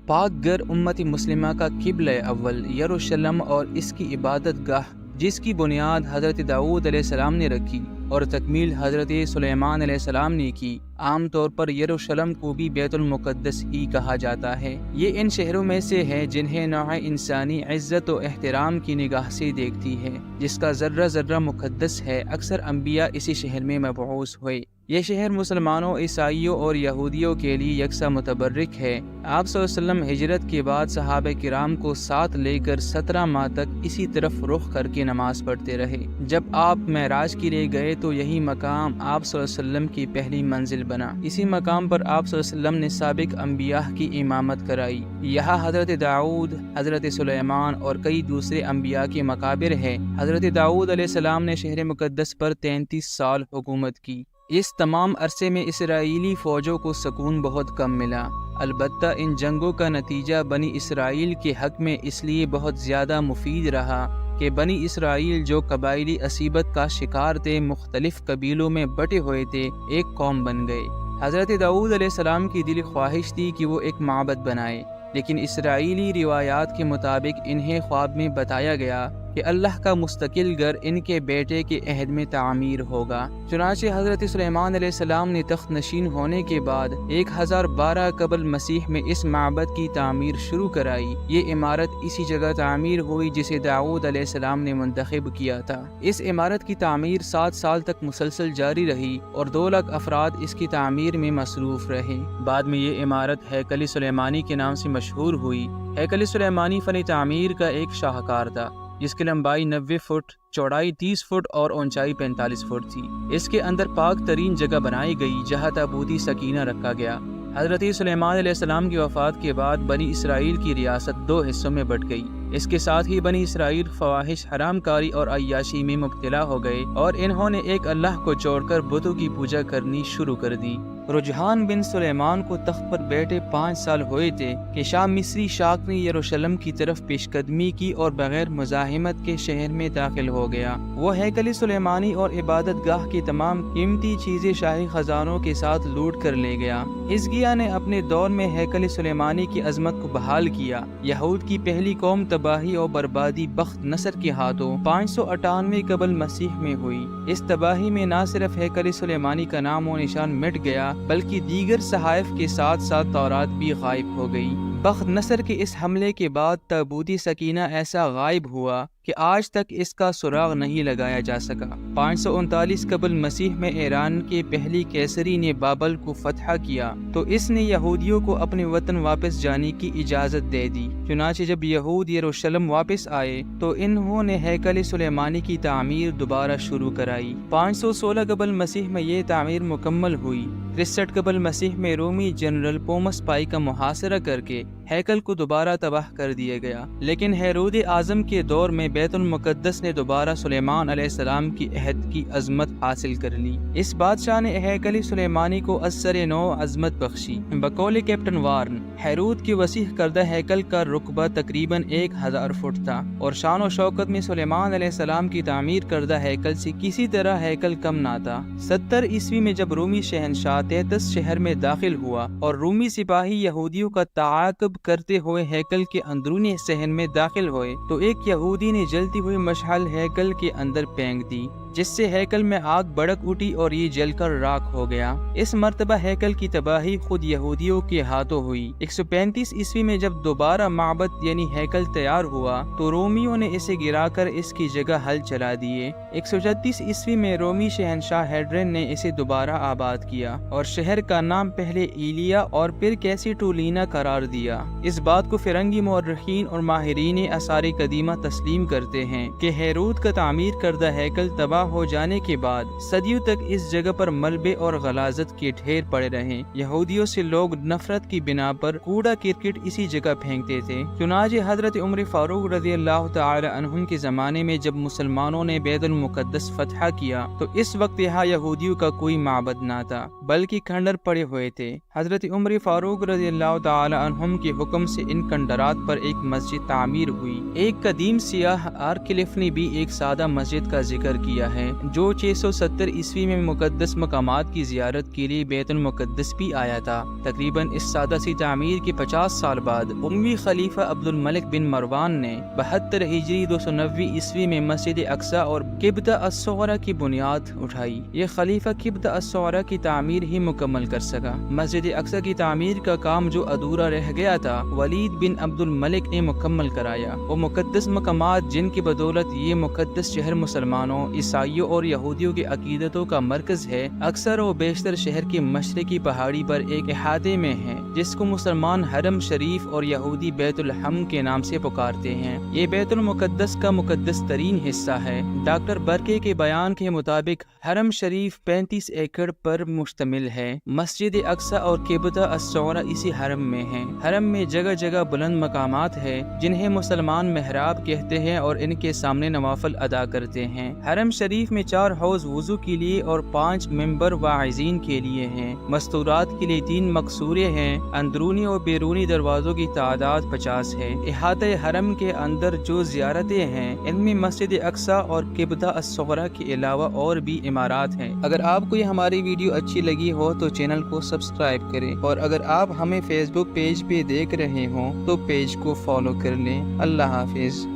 پاک گھر امت مسلمہ کا قبلہ اول یروشلم اور اس کی عبادت گاہ جس کی بنیاد حضرت داؤد علیہ السلام نے رکھی اور تکمیل حضرت سلیمان علیہ السلام نے کی، عام طور پر یروشلم کو بھی بیت المقدس ہی کہا جاتا ہے۔ یہ ان شہروں میں سے ہے جنہیں نوع انسانی عزت و احترام کی نگاہ سے دیکھتی ہے، جس کا ذرہ ذرہ مقدس ہے۔ اکثر انبیاء اسی شہر میں مبعوث ہوئے۔ یہ شہر مسلمانوں، عیسائیوں اور یہودیوں کے لیے یکساں متبرک ہے۔ آپ صلی اللہ علیہ وسلم ہجرت کے بعد صحابہ کرام کو ساتھ لے کر 17 ماہ تک اسی طرف رخ کر کے نماز پڑھتے رہے۔ جب آپ معراج کے لیے گئے تو یہی مقام آپ صلی اللہ علیہ وسلم کی پہلی منزل بنا۔ اسی مقام پر آپ صلی اللہ علیہ وسلم نے سابق انبیاء کی امامت کرائی۔ یہاں حضرت داؤد، حضرت سلیمان اور کئی دوسرے انبیاء کے مقابر ہیں۔ حضرت داؤد علیہ السلام نے شہر مقدس پر 33 سال حکومت کی۔ اس تمام عرصے میں اسرائیلی فوجوں کو سکون بہت کم ملا۔ البتہ ان جنگوں کا نتیجہ بنی اسرائیل کے حق میں اس لیے بہت زیادہ مفید رہا کہ بنی اسرائیل جو قبائلی عصیبت کا شکار تھے، مختلف قبیلوں میں بٹے ہوئے تھے، ایک قوم بن گئے۔ حضرت داؤد علیہ السلام کی دلی خواہش تھی کہ وہ ایک معبد بنائے، لیکن اسرائیلی روایات کے مطابق انہیں خواب میں بتایا گیا کہ اللہ کا مستقل گھر ان کے بیٹے کے عہد میں تعمیر ہوگا۔ چنانچہ حضرت سلیمان علیہ السلام نے تخت نشین ہونے کے بعد 1012 قبل مسیح میں اس معبد کی تعمیر شروع کرائی۔ یہ عمارت اسی جگہ تعمیر ہوئی جسے داؤد علیہ السلام نے منتخب کیا تھا۔ اس عمارت کی تعمیر 7 سال تک مسلسل جاری رہی اور 2 لاکھ افراد اس کی تعمیر میں مصروف رہے۔ بعد میں یہ عمارت ہیکل سلیمانی کے نام سے مشہور ہوئی۔ ہیکل سلیمانی فن تعمیر کا ایک شاہکار تھا، جس کی لمبائی 90 فٹ، چوڑائی 30 فٹ اور اونچائی 45 فٹ تھی۔ اس کے اندر پاک ترین جگہ بنائی گئی جہاں تابوت سکینہ رکھا گیا۔ حضرت سلیمان علیہ السلام کی وفات کے بعد بنی اسرائیل کی ریاست 2 حصوں میں بٹ گئی۔ اس کے ساتھ ہی بنی اسرائیل فواحش، حرام کاری اور عیاشی میں مبتلا ہو گئے اور انہوں نے ایک اللہ کو چھوڑ کر بتوں کی پوجا کرنی شروع کر دی۔ رجحان بن سلیمان کو تخت پر بیٹھے 5 سال ہوئے تھے کہ شاہ مصری شاک نے یروشلم کی طرف پیش قدمی کی اور بغیر مزاحمت کے شہر میں داخل ہو گیا۔ وہ ہیکل سلیمانی اور عبادت گاہ کی تمام قیمتی چیزیں شاہی خزانوں کے ساتھ لوٹ کر لے گیا۔ حزقیہ نے اپنے دور میں ہیکل سلیمانی کی عظمت کو بحال کیا۔ یہود کی پہلی قوم تباہی اور بربادی بخت نصر کے ہاتھوں 598 قبل مسیح میں ہوئی۔ اس تباہی میں نہ صرف ہیکل سلیمانی کا نام و نشان مٹ گیا بلکہ دیگر صحائف کے ساتھ ساتھ تورات بھی غائب ہو گئی۔ بخت نصر کے اس حملے کے بعد تابوت سکینہ ایسا غائب ہوا کہ آج تک اس کا سراغ نہیں لگایا جا سکا۔ 539 قبل مسیح میں ایران کے پہلی کیسری نے بابل کو فتح کیا تو اس نے یہودیوں کو اپنے وطن واپس جانے کی اجازت دے دی۔ چنانچہ جب یہود یروشلم واپس آئے تو انہوں نے ہیکل سلیمانی کی تعمیر دوبارہ شروع کرائی۔ 516 قبل مسیح میں یہ تعمیر مکمل ہوئی۔ 63 قبل مسیح میں رومی جنرل پومس پائی کا محاصرہ کر کے ہیکل کو دوبارہ تباہ کر دیا گیا، لیکن ہیرود اعظم کے دور میں بیت المقدس نے دوبارہ سلیمان علیہ السلام کی عہد کی عظمت حاصل کر لی۔ اس بادشاہ نے ہیکل سلیمانی کو اثر نو عظمت بخشی۔ بقول کیپٹن وارن، ہیرود کے وسیع کردہ ہیکل کا رقبہ تقریباً 1000 فٹ تھا اور شان و شوکت میں سلیمان علیہ السلام کی تعمیر کردہ ہیکل سے کسی طرح ہیکل کم نہ تھا۔ 70 عیسوی میں جب رومی شہنشاہ تیتس شہر میں داخل ہوا اور رومی سپاہی یہودیوں کا تعاقب کرتے ہوئے ہیکل کے اندرونی صحن میں داخل ہوئے تو ایک یہودی نے جلتی ہوئی مشعل ہیکل کے اندر پھینک دی، جس سے ہیکل میں آگ بھڑک اٹھی اور یہ جل کر راکھ ہو گیا۔ اس مرتبہ ہیکل کی تباہی خود یہودیوں کے ہاتھوں ہوئی۔ 135 عیسوی میں جب دوبارہ معبد یعنی ہیکل تیار ہوا تو رومیوں نے اسے گرا کر اس کی جگہ ہل چلا دیے۔ 136 عیسوی میں رومی شہنشاہ ہیڈرین نے اسے دوبارہ آباد کیا اور شہر کا نام پہلے ایلیا اور پھر کیسیٹولینا قرار دیا۔ اس بات کو فرنگی مورخین اور ماہرین آثار قدیمہ تسلیم کرتے ہیں کہ ہیرود کا تعمیر کردہ ہیکل تباہ ہو جانے کے بعد صدیوں تک اس جگہ پر ملبے اور غلاظت کے ڈھیر پڑے رہے۔ یہودیوں سے لوگ نفرت کی بنا پر کوڑا کرکٹ اسی جگہ پھینکتے تھے۔ چنانچہ حضرت عمر فاروق رضی اللہ تعالی عنہم کے زمانے میں جب مسلمانوں نے بیت المقدس فتح کیا تو اس وقت یہاں یہودیوں کا کوئی معبد نہ تھا بلکہ کھنڈر پڑے ہوئے تھے۔ حضرت عمر فاروق رضی اللہ تعالی عنہم کے حکم سے ان کھنڈرات پر ایک مسجد تعمیر ہوئی۔ ایک قدیم سیاح آرکلف نے بھی ایک سادہ مسجد کا ذکر کیا کیا ہے جو 670 عیسوی میں مقدس مقامات کی زیارت کے لیے بیت المقدس بھی آیا تھا۔ تقریباً اس سادہ سی تعمیر کے 50 سال بعد اموی خلیفہ عبد الملک بن مروان نے 72 ہجری 290 عیسوی میں مسجد اقصی اور قبطہ الصغریٰ کی بنیاد اٹھائی۔ یہ خلیفہ قبطہ الصغریٰ کی تعمیر ہی مکمل کر سکا۔ مسجد اقصی کی تعمیر کا کام جو ادھورا رہ گیا تھا ولید بن عبد الملک نے مکمل کرایا۔ وہ مقدس مقامات جن کی بدولت یہ مقدس شہر مسلمانوں، عیسائیوں اور یہودیوں کی عقیدتوں کا مرکز ہے، اکثر و بیشتر شہر کی مشرقی پہاڑی پر ایک احاطے میں ہے جس کو مسلمان حرم شریف اور یہودی بیت الحم کے نام سے پکارتے ہیں۔ یہ بیت المقدس کا مقدس ترین حصہ ہے۔ ڈاکٹر برکے کے بیان کے مطابق حرم شریف 35 ایکڑ پر مشتمل ہے۔ مسجد اقصی اور قبطہ الصغریٰ اسی حرم میں ہیں۔ حرم میں جگہ جگہ بلند مقامات ہیں جنہیں مسلمان محراب کہتے ہیں اور ان کے سامنے نوافل ادا کرتے ہیں۔ حرم شریف میں 4 حوض وضو کے لیے اور 5 منبر واعظین کے لیے ہیں۔ مستورات کے لیے 3 مقصورے ہیں۔ اندرونی اور بیرونی دروازوں کی تعداد 50 ہے۔ احاطہ حرم کے اندر جو زیارتیں ہیں ان میں مسجد اقصی اور قبطہ الصغریٰ کے علاوہ اور بھی عمارات ہیں۔ اگر آپ کو یہ ہماری ویڈیو اچھی لگی ہو تو چینل کو سبسکرائب کریں، اور اگر آپ ہمیں فیس بک پیج پہ دیکھ رہے ہوں تو پیج کو فالو کر لیں۔ اللہ حافظ۔